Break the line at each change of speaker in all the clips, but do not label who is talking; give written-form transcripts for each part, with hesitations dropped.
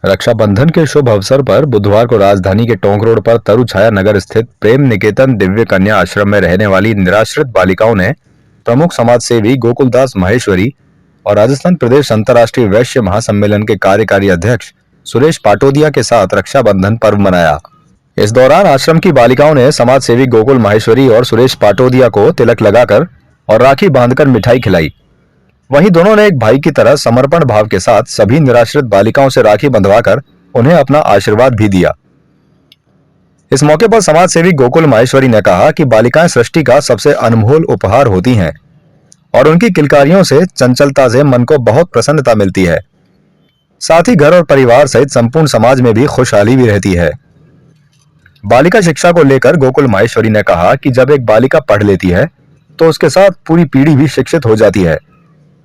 रक्षाबंधन के शुभ अवसर पर बुधवार को राजधानी के टोंक रोड पर तरुछाया नगर स्थित प्रेम निकेतन दिव्य कन्या आश्रम में रहने वाली निराश्रित बालिकाओं ने प्रमुख समाज सेवी गोकुलदास माहेश्वरी और राजस्थान प्रदेश अंतर्राष्ट्रीय वैश्य महासम्मेलन के कार्यकारी अध्यक्ष सुरेश पाटोदिया के साथ रक्षाबंधन पर्व मनाया। इस दौरान आश्रम की बालिकाओं ने समाज सेवी गोकुल माहेश्वरी और सुरेश पाटोदिया को तिलक लगाकर और राखी बांधकर मिठाई खिलाई। वहीं दोनों ने एक भाई की तरह समर्पण भाव के साथ सभी निराश्रित बालिकाओं से राखी बंधवाकर उन्हें अपना आशीर्वाद भी दिया। इस मौके पर समाज सेवी गोकुल माहेश्वरी ने कहा कि बालिकाएं सृष्टि का सबसे अनमोल उपहार होती हैं और उनकी किलकारियों से चंचलता से मन को बहुत प्रसन्नता मिलती है। साथ ही घर और परिवार सहित संपूर्ण समाज में भी खुशहाली भी रहती है। बालिका शिक्षा को लेकर गोकुल माहेश्वरी ने कहा कि जब एक बालिका पढ़ लेती है तो उसके साथ पूरी पीढ़ी भी शिक्षित हो जाती है।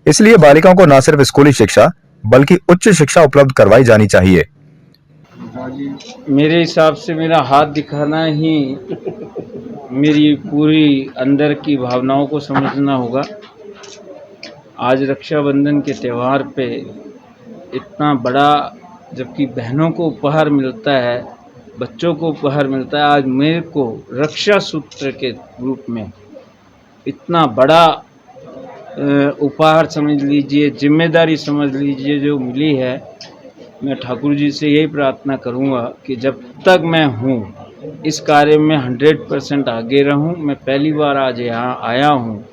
इसलिए बालिकाओं को न सिर्फ स्कूली शिक्षा बल्कि उच्च शिक्षा उपलब्ध करवाई जानी चाहिए।
मेरे हिसाब से मेरा हाथ दिखाना ही मेरी पूरी अंदर की भावनाओं को समझना होगा। आज रक्षाबंधन के त्यौहार पे इतना बड़ा, जबकि बहनों को उपहार मिलता है, बच्चों को उपहार मिलता है, आज मेरे को रक्षा सूत्र के रूप में इतना बड़ा उपहार समझ लीजिए, जिम्मेदारी समझ लीजिए जो मिली है। मैं ठाकुर जी से यही प्रार्थना करूंगा कि जब तक मैं हूँ इस कार्य में 100% आगे रहूं। मैं पहली बार आज यहाँ आया हूँ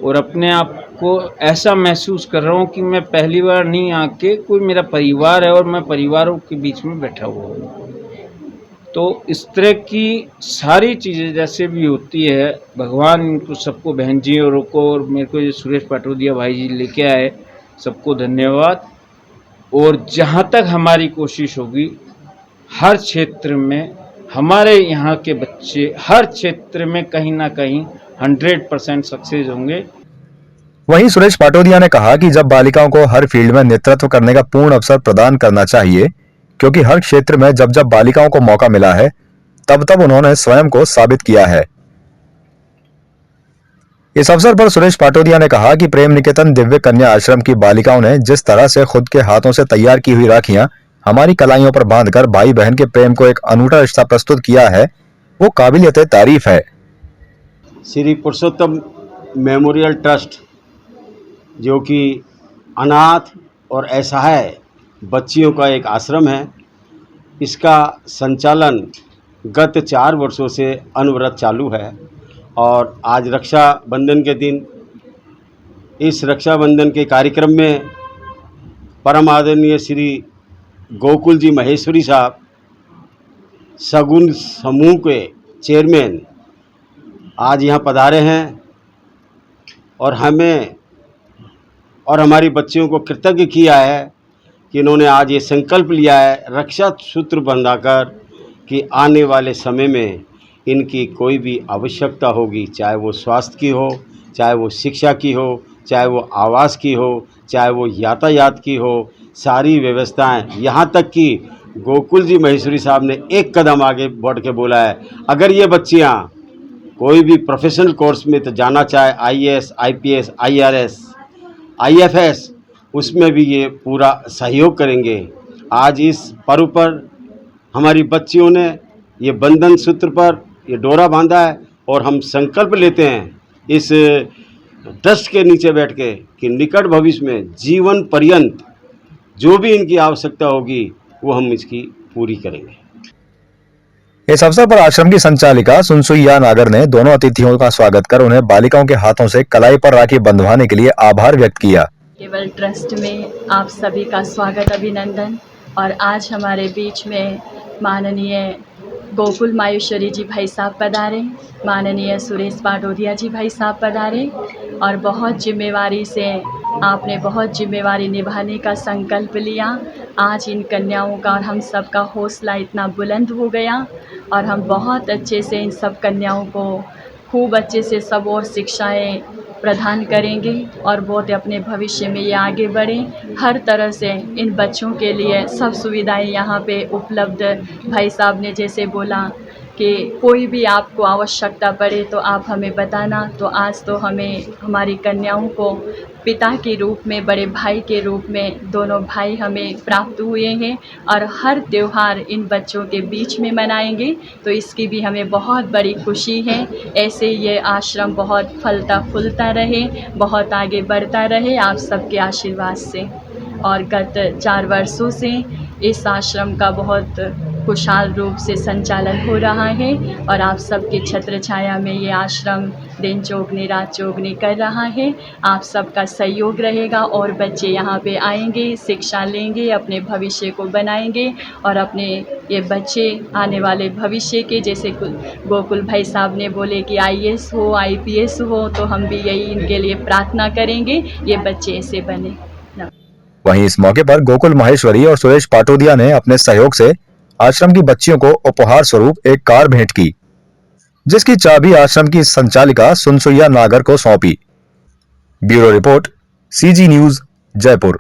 और अपने आप को ऐसा महसूस कर रहा हूँ कि मैं पहली बार नहीं आके कोई मेरा परिवार है और मैं परिवारों के बीच में बैठा हुआ हूँ। तो इस तरह की सारी चीज़ें जैसे भी होती है, भगवान इनको सबको, बहन जी और को, और मेरे को ये सुरेश पाटोदिया भाई जी लेके आए, सबको धन्यवाद। और जहाँ तक हमारी कोशिश होगी, हर क्षेत्र में हमारे यहाँ के बच्चे हर क्षेत्र में कहीं ना कहीं 100% सक्सेस होंगे।
वहीं सुरेश पाटोदिया ने कहा कि जब बालिकाओं को हर फील्ड में नेतृत्व करने का पूर्ण अवसर प्रदान करना चाहिए, क्योंकि हर क्षेत्र में जब जब बालिकाओं को मौका मिला है तब तब उन्होंने स्वयं को साबित किया है। इस अवसर पर सुरेश पाटोदिया ने कहा कि प्रेम निकेतन दिव्य कन्या आश्रम की बालिकाओं ने जिस तरह से खुद के हाथों से तैयार की हुई राखियां हमारी कलाइयों पर बांधकर भाई बहन के प्रेम को एक अनूठा रिश्ता प्रस्तुत किया है, वो काबिलियत तारीफ है।
श्री पुरुषोत्तम मेमोरियल ट्रस्ट, जो कि अनाथ और असहाय बच्चियों का एक आश्रम है, इसका संचालन गत 4 वर्षों से अनवरत चालू है। और आज रक्षाबंधन के दिन इस रक्षाबंधन के कार्यक्रम में परम आदरणीय श्री गोकुल जी महेश्वरी साहब, सगुन समूह के चेयरमैन, आज यहाँ पधारे हैं और हमें और हमारी बच्चियों को कृतज्ञ किया है कि इन्होंने आज ये संकल्प लिया है रक्षा सूत्र बंधाकर कि आने वाले समय में इनकी कोई भी आवश्यकता होगी, चाहे वो स्वास्थ्य की हो, चाहे वो शिक्षा की हो, चाहे वो आवास की हो, चाहे वो यातायात की हो, सारी व्यवस्थाएं, यहाँ तक कि गोकुल जी महेश्वरी साहब ने एक कदम आगे बढ़ के बोला है, अगर ये बच्चियाँ कोई भी प्रोफेशनल कोर्स में तो जाना चाहे, IAS, IPS, IRS, IFS, उसमें भी ये पूरा सहयोग करेंगे। आज इस पर्व पर हमारी बच्चियों ने ये बंधन सूत्र पर ये डोरा बांधा है और हम संकल्प लेते हैं इस ट्रस्ट के नीचे बैठ के कि निकट भविष्य में जीवन पर्यंत जो भी इनकी आवश्यकता होगी वो हम इसकी पूरी करेंगे।
इस अवसर पर आश्रम की संचालिका सुनसुइया नागर ने दोनों अतिथियों का स्वागत कर उन्हें बालिकाओं के हाथों से कलाई पर राखी बंधवाने के लिए आभार व्यक्त किया।
केवल ट्रस्ट में आप सभी का स्वागत, अभिनंदन। और आज हमारे बीच में माननीय गोकुल माहेश्वरी जी भाई साहब पधारे, माननीय सुरेश पाटोदिया जी भाई साहब पधारे और बहुत जिम्मेवारी से आपने बहुत जिम्मेवारी निभाने का संकल्प लिया। आज इन कन्याओं का और हम सब का हौसला इतना बुलंद हो गया और हम बहुत अच्छे से इन सब कन्याओं को खूब अच्छे से सब और शिक्षाएं प्रदान करेंगे और बहुत अपने भविष्य में ये आगे बढ़ें। हर तरह से इन बच्चों के लिए सब सुविधाएं यहाँ पे उपलब्ध, भाई साहब ने जैसे बोला कि कि कोई भी आपको आवश्यकता पड़े तो आप हमें बताना। तो आज तो हमें हमारी कन्याओं को पिता के रूप में, बड़े भाई के रूप में दोनों भाई हमें प्राप्त हुए हैं और हर त्यौहार इन बच्चों के बीच में मनाएंगे, तो इसकी भी हमें बहुत बड़ी खुशी है। ऐसे ये आश्रम बहुत फलता फूलता रहे, बहुत आगे बढ़ता रहे आप सबके आशीर्वाद से। और गत 4 वर्षों से इस आश्रम का बहुत खुशहाल रूप से संचालन हो रहा है और आप सबके छत्र छाया में ये आश्रम दिन चौगनी रात चौगनी कर रहा है। आप सबका सहयोग रहेगा और बच्चे यहाँ पे आएंगे, शिक्षा लेंगे, अपने भविष्य को बनाएंगे और अपने ये बच्चे आने वाले भविष्य के, जैसे गोकुल भाई साहब ने बोले कि IAS हो, IPS हो, तो हम भी यही इनके लिए प्रार्थना करेंगे, ये बच्चे ऐसे बने।
वहीं इस मौके पर गोकुल माहेश्वरी और सुरेश पाटोदिया ने अपने सहयोग से आश्रम की बच्चियों को उपहार स्वरूप एक कार भेंट की, जिसकी चाबी आश्रम की संचालिका सुनसुइया नागर को सौंपी। Bureau report, CG news, Jaipur.